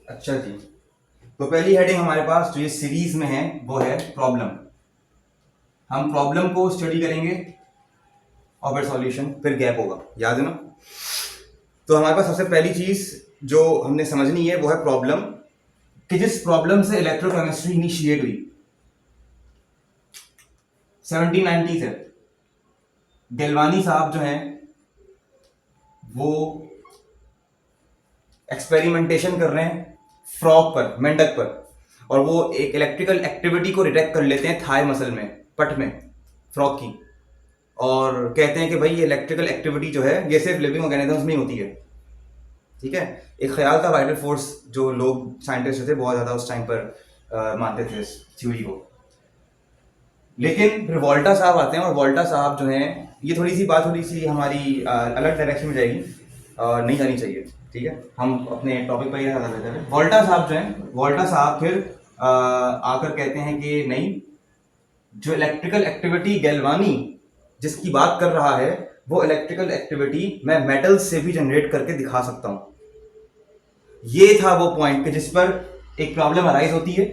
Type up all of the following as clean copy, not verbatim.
अच्छा जी, तो पहली हेडिंग हमारे पास जो ये सीरीज में है वो है प्रॉब्लम। हम प्रॉब्लम को स्टडी करेंगे और फिर सॉल्यूशन, फिर गैप होगा, याद है ना। तो हमारे पास सबसे पहली चीज जो हमने समझनी है वो है प्रॉब्लम, कि जिस प्रॉब्लम से इलेक्ट्रोकेमिस्ट्री इनिशिएट हुई 1790 से। गैल्वानी साहब जो हैं वो एक्सपेरिमेंटेशन कर रहे हैं फ्रॉग पर, मेंढक पर, और वो एक इलेक्ट्रिकल एक्टिविटी को डिटेक्ट कर लेते हैं थाई मसल में, पट में, फ्रॉग की। और कहते हैं कि भाई ये इलेक्ट्रिकल एक्टिविटी जो है ये सिर्फ लिविंग ऑर्गेनिजम्स में ही होती है। ठीक है, एक ख्याल था वाइटल फोर्स, जो लोग साइंटिस्ट थे बहुत ज़्यादा उस टाइम पर मानते थे इस थ्योरी को। लेकिन फिर वोल्टा साहब आते हैं, और वोल्टा साहब जो हैं, ये थोड़ी सी हमारी अलग डायरेक्शन में जाएगी, नहीं जानी चाहिए। ठीक है, हम अपने टॉपिक पर ही ज़्यादा बेहतर है। वोल्टा साहब जो हैं, वोल्टा साहब फिर आकर कहते हैं कि नहीं, जो इलेक्ट्रिकल एक्टिविटी गैल्वानी जिसकी बात कर रहा है वो इलेक्ट्रिकल एक्टिविटी मैं मेटल से भी जनरेट करके दिखा सकता हूं। ये था वो पॉइंट कि जिस पर एक प्रॉब्लम अराइज होती है,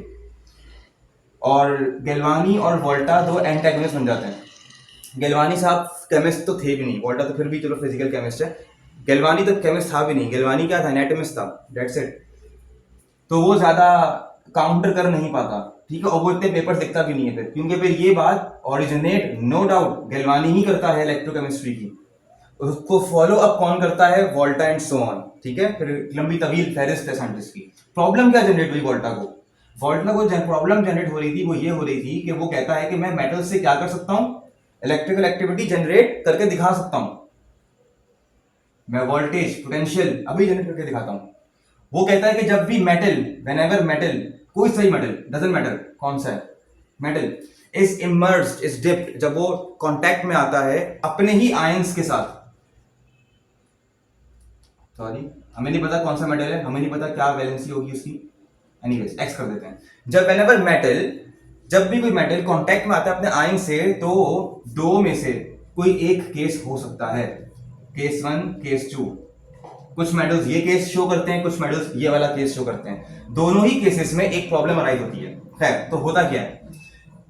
और गैल्वानी और वोल्टा दो एंटेगोनिस्ट बन जाते हैं। गैल्वानी साहब केमिस्ट तो थे भी नहीं, वोल्टा तो फिर भी चलो फिजिकल केमिस्ट है, गैल्वानी तो केमिस्ट था भी नहीं। गैल्वानी क्या था, एनाटॉमिस्ट था, दैट्स इट। तो वो ज्यादा काउंटर कर नहीं पाता, ठीक है, और वो इतने पेपर लिखता भी नहीं है फिर, क्योंकि फिर ये बात ओरिजिनेट नो डाउट गैल्वानी ही करता है इलेक्ट्रोकेमिस्ट्री की। उसको फॉलो अप कौन करता है, वोल्टा एंड सो ऑन। ठीक है, फिर लंबी तवील फहरिस्त है साइंटिस्ट की। प्रॉब्लम क्या जनरेट हुई वोल्टा को, वोल्टा को प्रॉब्लम जनरेट हो रही थी, वो ये हो रही थी कि वो कहता है कि मैं मेटल से क्या कर सकता हूं, इलेक्ट्रिकल एक्टिविटी जनरेट करके दिखा सकता हूं। मैं वोल्टेज पोटेंशियल अभी जनरेट करके दिखाता हूं। वो कहता है कि जब भी मेटल, व्हेनेवर मेटल, कोई सही मेटल, डजंट मैटर कौन सा है, metal is immersed, is dipped, जब वो कांटेक्ट में आता है अपने ही आयंस के साथ, सॉरी हमें नहीं पता कौन सा मेटल है, हमें नहीं पता क्या वैलेंसी होगी उसकी, एनीवेज एक्स कर देते हैं। जब व्हेनेवर मेटल, जब भी कोई मेटल कांटेक्ट में आता है अपने आयन से, तो दो में से कोई एक केस हो सकता है, केस वन, केस टू। कुछ मेटल्स ये केस शो करते हैं, कुछ मेटल्स ये वाला केस शो करते हैं। दोनों ही केसेस में एक प्रॉब्लम अराइज होती है। खैर, तो होता क्या है,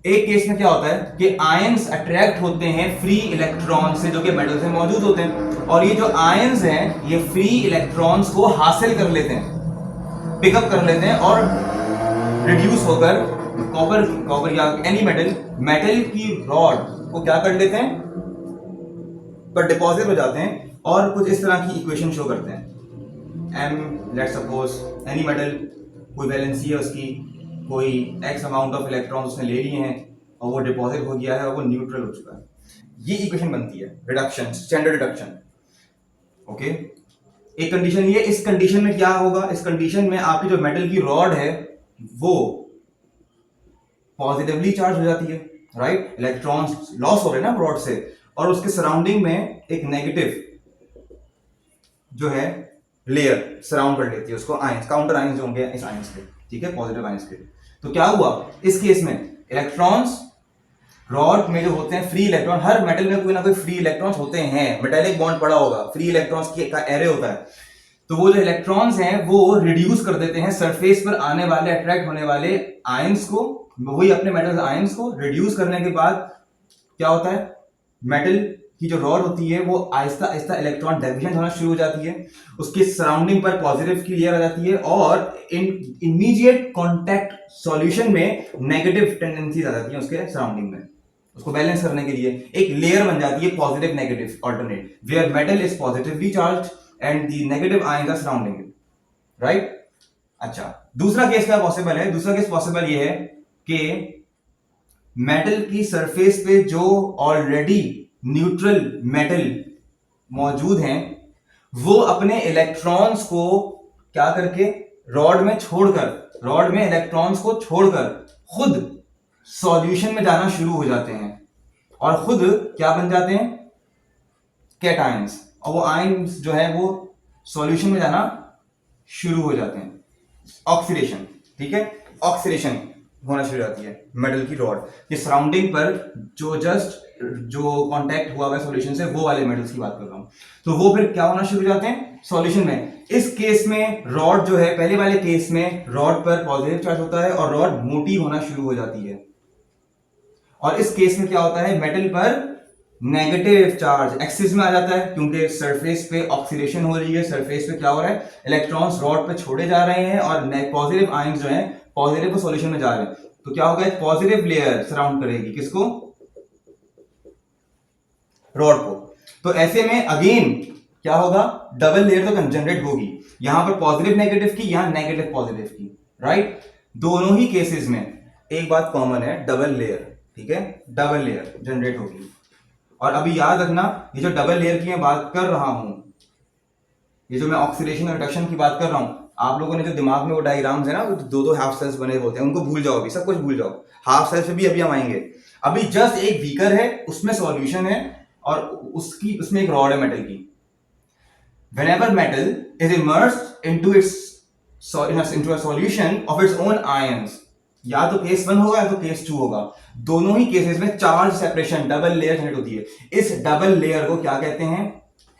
एक केस में क्या होता है कि आयंस अट्रैक्ट होते हैं फ्री इलेक्ट्रॉन से, जो कि मेटल्स में मौजूद होते हैं, और ये जो आयंस हैं ये फ्री इलेक्ट्रॉन्स को हासिल कर लेते हैं, पिकअप कर लेते हैं, और रिड्यूस होकर कॉपर कॉपर या एनी मेटल, मेटल की रॉड को क्या कर लेते हैं, पर डिपॉजिट हो जाते हैं, और कुछ इस तरह की इक्वेशन शो करते हैं। M, let suppose any metal, कोई वैलेंसी है उसकी, कोई एक्स अमाउंट ऑफ इलेक्ट्रॉन्स उसने ले लिए हैं, और वो डिपॉजिट हो गया है और वो न्यूट्रल हो चुका है। ये इक्वेशन बनती है रिडक्शन, स्टैंडर्ड रिडक्शन। ओके, एक कंडीशन ये, इस कंडीशन में क्या होगा, इस कंडीशन में आपकी जो मेटल की रॉड है वो पॉजिटिवली चार्ज हो जाती है, राइट, इलेक्ट्रॉन्स लॉस हो रहे हैं ना रॉड से, और उसके सराउंडिंग में एक नेगेटिव जो है लेयर सराउंड कर लेती है उसको, आयंस, काउंटर आयंस जो होंगे इस आयंस के, ठीक है, पॉजिटिव आयंस के। तो क्या हुआ इस केस में, इलेक्ट्रॉन्स रॉड में जो होते हैं फ्री इलेक्ट्रॉन, हर मेटल में कोई ना कोई फ्री इलेक्ट्रॉन्स होते हैं, मेटालिक बॉन्ड पड़ा होगा, फ्री इलेक्ट्रॉन्स की का एरे होता है। तो वो जो इलेक्ट्रॉन्स हैं वो रिड्यूस कर देते हैं सरफेस पर आने वाले, अट्रैक्ट होने वाले आयंस को, वही अपने मेटल आयंस को रिड्यूस करने के बाद क्या होता है, मेटल की जो रॉड होती है वो आहिस्ता आहिस्ता इलेक्ट्रॉन डिवीजन होना शुरू हो जाती है, उसके सराउंडिंग पर पॉजिटिव की लेयर आ जाती है, और इन इमीडिएट कांटेक्ट सॉल्यूशन में नेगेटिव टेंडेंसीज आ जाती हैं उसके सराउंडिंग में। उसको बैलेंस करने के लिए एक लेयर बन जाती है positive negative alternate, where metal is positively charged and the negative ions are surrounding it, right. अच्छा, दूसरा केस क्या पॉसिबल है, दूसरा केस पॉसिबल ये है कि मेटल की सरफेस पे जो ऑलरेडी न्यूट्रल मेटल मौजूद हैं वो अपने इलेक्ट्रॉन्स को क्या करके रॉड में छोड़कर, रॉड में इलेक्ट्रॉन्स को छोड़कर खुद सॉल्यूशन में जाना शुरू हो जाते हैं, और खुद क्या बन जाते हैं, कैटायंस, और वो आयंस जो है वो सॉल्यूशन में जाना शुरू हो जाते हैं, ऑक्सीडेशन। ठीक है, ऑक्सीडेशन, होना शुरू हो जाती है मेटल की रॉड के सराउंडिंग पर, जो कांटेक्ट हुआ है सॉल्यूशन से, वो वाले मेटल्स की बात कर रहा हूं। तो वो फिर क्या होना शुरू हो जाते हैं सॉल्यूशन में। इस केस में रॉड जो है, पहले वाले केस में रॉड पर पॉजिटिव चार्ज होता है और रॉड मोटी होना शुरू हो जाती है, और इस केस में क्या होता है मेटल पर नेगेटिव चार्ज एक्सिस में आ जाता है, क्योंकि सरफेस पे ऑक्सीडेशन हो रही है, सरफेस पे क्या हो रहा है इलेक्ट्रॉन्स रॉड पे छोड़े जा रहे हैं और पॉजिटिव आयंस जो है पॉजिटिव सॉल्यूशन में जा रहे हैं। तो क्या होगा, एक पॉजिटिव लेयर सराउंड करेगी किसको, रॉड को। तो ऐसे में अगेन क्या होगा, डबल लेयर तो जनरेट होगी, यहां पर पॉजिटिव नेगेटिव की, यहां नेगेटिव पॉजिटिव की, राइट। दोनों ही केसेस में एक बात कॉमन है, डबल लेयर, ठीक है, डबल लेयर जनरेट होगी। और अभी याद रखना, ये जो डबल लेयर की मैं बात कर रहा हूं, ये जो मैं ऑक्सीडेशन और रिडक्शन की बात कर रहा हूं, आप लोगों ने जो दिमाग में वो डायग्राम्स है ना, दो दो हाफ सेल्स बने होते हैं, उनको भूल जाओ, अभी सब कुछ भूल जाओ, हाफ सेल्स पे भी अभी हम आएंगे। अभी जस्ट एक बीकर है, उसमें सॉल्यूशन है और उसमें एक रॉड है मेटल की। Whenever metal is immersed into a solution of its own ions, या तो केस 1 होगा या तो केस 2 होगा, दोनों ही केसेस में charge separation double layer generate होती है। इस डबल लेयर को क्या कहते हैं,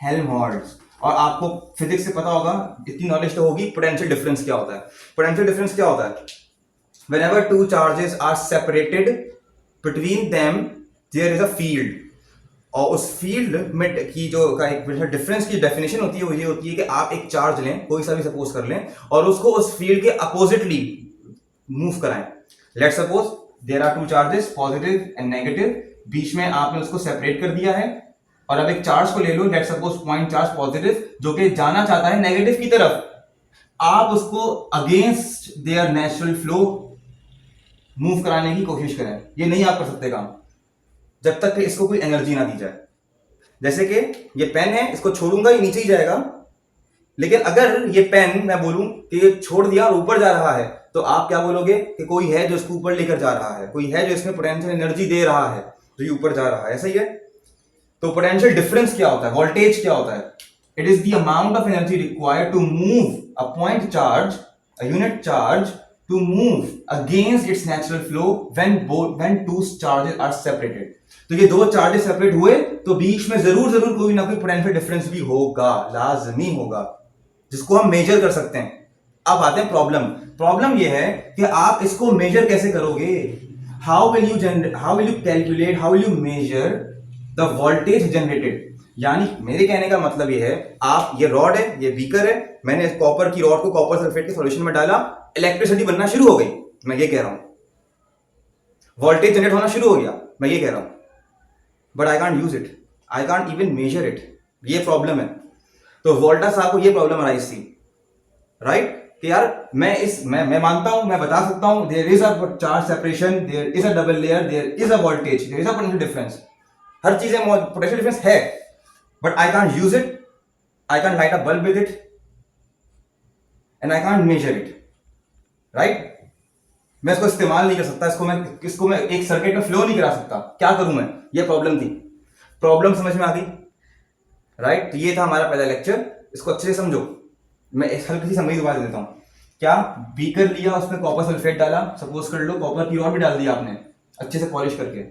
हेल्महोल्ट्ज। और आपको फिजिक्स से पता होगा, इतनी नॉलेज तो होगी, पोटेंशियल डिफरेंस क्या होता है। पोटेंशियल डिफरेंस क्या होता है, whenever two charges are separated between them there is a field, और उस फील्ड में की जो का एक डिफरेंस की डेफिनेशन होती है वो ये होती है कि आप एक चार्ज लें, कोई सा भी सपोज कर लें, और उसको उस फील्ड के अपोजिटली मूव कराएं। Let's suppose there are two charges positive and negative, बीच में आपने उसको सेपरेट कर दिया है, और अब एक चार्ज को ले लो, let's suppose point charge positive, जो कि जाना चाहता है नेगेटिव की तरफ, आप उसको against their natural flow move कराने की कोशिश करें। ये नहीं आप कर सकते काम जब तक कि इसको कोई एनर्जी ना दी जाए। जैसे कि ये पेन है, इसको छोड़ूंगा ये नीचे ही जाएगा, लेकिन अगर ये पेन मैं बोलूं कि ये छोड़ दिया और ऊपर जा रहा है, तो आप क्या बोलोगे कि कोई है जो इसको ऊपर लेकर जा रहा है, कोई है जो इसमें पोटेंशियल एनर्जी दे रहा है, जो ये ऊपर जा रहा है, ऐसा ही है। तो पोटेंशियल डिफरेंस क्या होता है, वोल्टेज क्या होता है, it is the amount of energy required to move a point charge, a unit charge, to move against its natural flow when two charges are separated। तो ये दो चार्जेस सेपरेट हुए तो बीच में जरूर कोई ना कोई पोटेंशियल डिफरेंस भी होगा, लाजमी होगा, जिसको हम मेजर कर सकते हैं। अब आते हैं प्रॉब्लम ये है कि आप इसको मेजर कैसे करोगे, how will you calculate, how will you measure the voltage generated. यानी मेरे कहने का मतलब ये है, आप ये रॉड है, ये बीकर है, मैंने कॉपर की रॉड को कॉपर सल्फेट के सॉल्यूशन में डाला, इलेक्ट्रिसिटी बनना शुरू हो गई, मैं ये कह रहा हूं, वोल्टेज जनरेट होना शुरू हो गया, मैं ये कह रहा हूं, but I can't use it, I can't even measure it. ये प्रॉब्लम है। तो वोल्टा साहब को ये प्रॉब्लम अराइज थी, राइट, कि यार मैं मानता हूं, मैं बता सकता हूं there is a charge separation, there is a double layer, there is a voltage, there is a potential difference, हर चीजें पोटेंशियल डिफरेंस है, but I can't use it, I can't light a bulb with it, and I can't measure it, right. मैं इसको इस्तेमाल नहीं कर सकता, इसको मैं एक सर्किट में फ्लो नहीं करा सकता, क्या करूं मैं, ये प्रॉब्लम थी। प्रॉब्लम समझ में आ गई, राइट। तो ये था हमारा पहला लेक्चर, इसको अच्छे से समझो। मैं एक हल्की सी समरी दोबारा देता हूं। क्या, बीकर लिया, उसमें कॉपर सल्फेट डाला, सपोज कर लो कॉपर की रॉड भी डाल दिया आपने अच्छे से पॉलिश करके,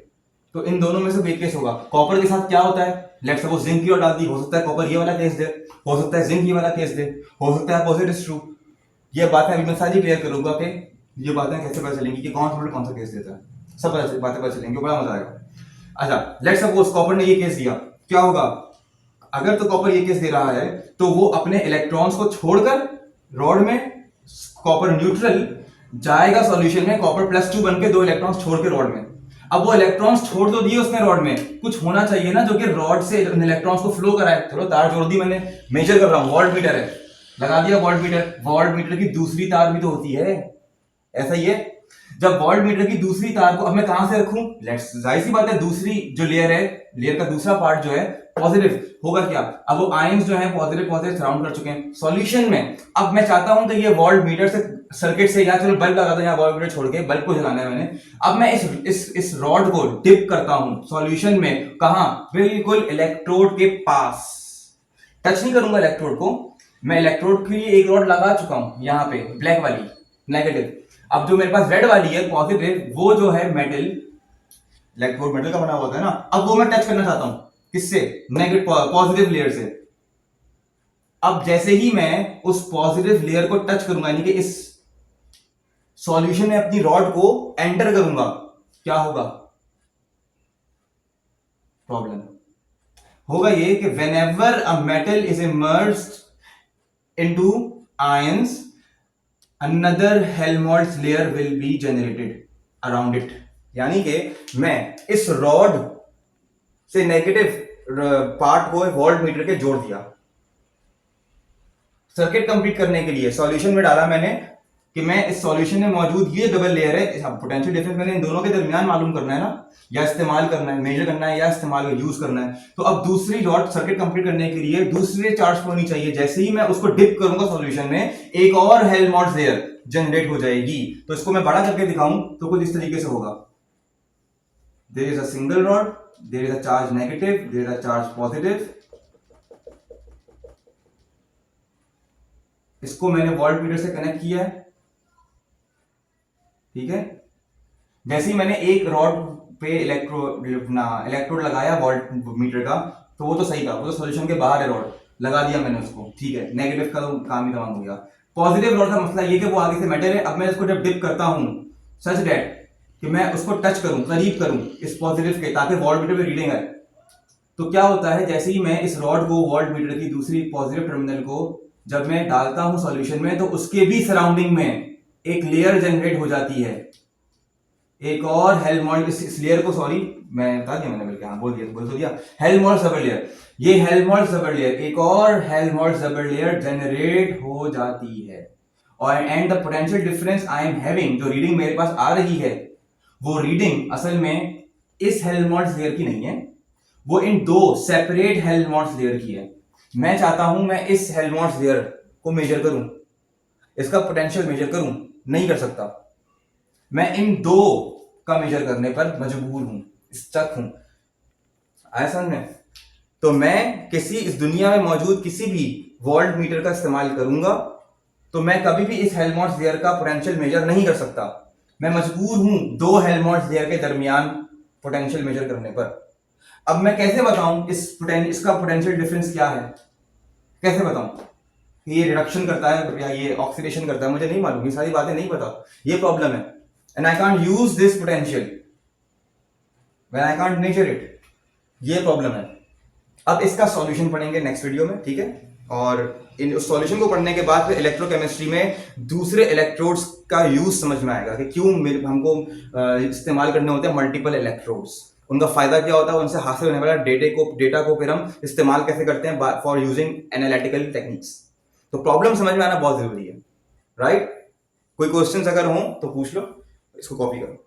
तो इन दोनों में से एक केस होगा। कॉपर के साथ क्या होता है, लेट्स सपोज जिंक की रॉड डाल दी, हो सकता है कॉपर ये वाला केस दे, हो सकता है जिंक ये वाला केस दे, हो सकता है अपोजिट इज ट्रू। ये बातें अभी मैं सारी क्लियर करूंगा कि ये बातें कैसे पता चलेंगी कि कौन सा केस देता है, सब बातें पता चलेंगी, बड़ा मजा आएगा। अच्छा, लेट्स सपोज कॉपर ने ये केस दिया, क्या होगा, अगर तो कॉपर ये केस दे रहा है तो वो अपने इलेक्ट्रॉन्स को छोड़कर रॉड में, कॉपर न्यूट्रल जाएगा सॉल्यूशन में, कॉपर +2 बन के 2 इलेक्ट्रॉन्स छोड़ के रॉड में। अब वो इलेक्ट्रॉन्स छोड़ तो दिए उसने रॉड में, कुछ होना चाहिए ना जो कि रॉड से इलेक्ट्रॉन्स को फ्लो कराए। चलो तार जोड़ दी मैंने, मेजर कर रहा हूं, वोल्ट मीटर है, लगा दिया वोल्ट मीटर की दूसरी तार भी तो होती है, ऐसा ही है। जब वोल्ट मीटर की दूसरी तार को अब मैं कहां से रखूं, लेट्स, जाहिर सी बात है दूसरी जो लेयर है, लेयर का दूसरा पार्ट जो है पॉजिटिव होगा, क्या, अब वो आयंस जो है पॉजिटिव सराउंड कर चुके हैं सॉल्यूशन में। अब मैं चाहता हूं कि ये वोल्ट मीटर से सर्किट से, या चलो बल्ब लगा दो, यहाँ वोल्ट मीटर छोड़ के बल्ब को जलाना है मैंने, अब मैं इस रॉड को डिप करता हूं सॉल्यूशन में, कहां, बिल्कुल इलेक्ट्रोड के पास, टच नहीं करूंगा इलेक्ट्रोड को, मैं इलेक्ट्रोड के लिए एक रॉड लगा चुका हूं यहाँ पे, ब्लैक वाली नेगेटिव। अब जो मेरे पास रेड वाली है पॉजिटिव, वो जो है मेटल, इलेक्ट्रोड मेटल का बना हुआ है ना, अब वो मैं टच करना चाहता हूं किससे, नेगेटिव पॉजिटिव लेयर से। अब जैसे ही मैं उस पॉजिटिव लेयर को टच करूंगा, यानी कि इस सॉल्यूशन में अपनी रॉड को एंटर करूंगा, क्या होगा, प्रॉब्लम होगा ये कि whenever a metal is immersed into ions, another Helmholtz layer will be generated around it। यानी कि मैं इस रॉड से नेगेटिव पार्ट को वोल्ट मीटर के जोड़ दिया, सर्किट कंप्लीट करने के लिए सॉल्यूशन में डाला मैंने कि मैं इस सॉल्यूशन में मौजूद ये डबल लेयर है, पोटेंशियल डिफरेंस मैंने इन दोनों के दरमियान मालूम करना है ना, या इस्तेमाल करना है, मेजर करना है या इस्तेमाल यूज करना है। तो अब दूसरी डॉट सर्किट कंप्लीट करने के लिए दूसरे चार्ज पर होनी चाहिए। जैसे ही मैं उसको डिप करूंगा सॉल्यूशन में, एक और हेल्महोल्ट्ज लेयर जनरेट हो जाएगी। तो इसको मैं बड़ा करके दिखाऊं तो कुछ इस तरीके से होगा, there is a single rod, there is a charge negative, there is a charge positive. इसको मैंने वोल्ट मीटर से कनेक्ट किया है, ठीक है। जैसे ही मैंने एक रॉड पे इलेक्ट्रोड लगाया वोल्ट मीटर का, तो वो तो सही था, वो तो सॉल्यूशन के बाहर है, रॉड लगा दिया मैंने उसको, ठीक है। नेगेटिव का तो काम ही तमाम हो गया। पॉजिटिव रॉड का मसला ये कि वो आगे से मेटल है। अब मैं इसको जब डिप करता हूं सच दैट कि मैं उसको टच करूं, करीब करूं इस पॉजिटिव के, ताकि वोल्ट मीटर पे रीडिंग आए, तो क्या होता है, जैसे ही मैं इस रॉड को वोल्ट मीटर की दूसरी पॉजिटिव टर्मिनल को जब मैं डालता हूं सॉल्यूशन में, तो उसके भी सराउंडिंग में एक लेयर जनरेट हो जाती है, एक और हेल्महोल्ट्ज, इस लेयर को, सॉरी मैं बता दिया मैंने, बल्कि हाँ बोल तो दिया, हेल्महोल्ट्ज डबल लेयर। ये हेल्महोल्ट्ज डबल लेयर, एक और हेल्महोल्ट्ज डबल लेयर जनरेट हो जाती है। और and the potential difference I am having, जो रीडिंग मेरे पास आ रही है, वो रीडिंग असल में इस हेल्महोल्ट्ज लेयर की नहीं है, वो इन दो सेपरेट हेल्महोल्ट्ज लेयर की है। मैं चाहता हूं मैं इस हेल्महोल्ट्ज लेयर को मेजर करूं, इसका पोटेंशियल मेजर करूं, नहीं कर सकता। मैं इन दो का मेजर करने पर मजबूर हूं, स्टक हूं। आया समझ में? तो मैं किसी इस दुनिया में मौजूद किसी भी वोल्ट मीटर का इस्तेमाल करूंगा, तो मैं कभी भी इस हेल्महोल्ट्ज लेयर का पोटेंशियल मेजर नहीं कर सकता। मैं मजबूर हूं दो हेल्महोल्ट्ज लेयर के दरमियान पोटेंशियल मेजर करने पर। अब मैं कैसे बताऊं इसका पोटेंशियल डिफरेंस क्या है, कैसे बताऊं कि ये रिडक्शन करता है या ये ऑक्सीडेशन करता है, मुझे नहीं मालूम, ये सारी बातें नहीं पता, ये प्रॉब्लम है। And I can't use this potential when I can't measure it, ये प्रॉब्लम है। अब इसका सॉल्यूशन पढ़ेंगे नेक्स्ट वीडियो में, ठीक है। और इन उस सॉल्यूशन को पढ़ने के बाद फिर इलेक्ट्रोकेमिस्ट्री में दूसरे इलेक्ट्रोड्स का यूज समझ में आएगा कि क्यों हमको इस्तेमाल करने होते हैं मल्टीपल इलेक्ट्रोड्स, उनका फायदा क्या होता है, उनसे हासिल होने वाला डेटा को फिर हम इस्तेमाल कैसे करते हैं फॉर यूजिंग एनालिटिकल टेक्निक्स। तो प्रॉब्लम समझ में आना बहुत जरूरी है, राइट। कोई क्वेश्चंस अगर हो तो पूछ लो, इसको कॉपी करो।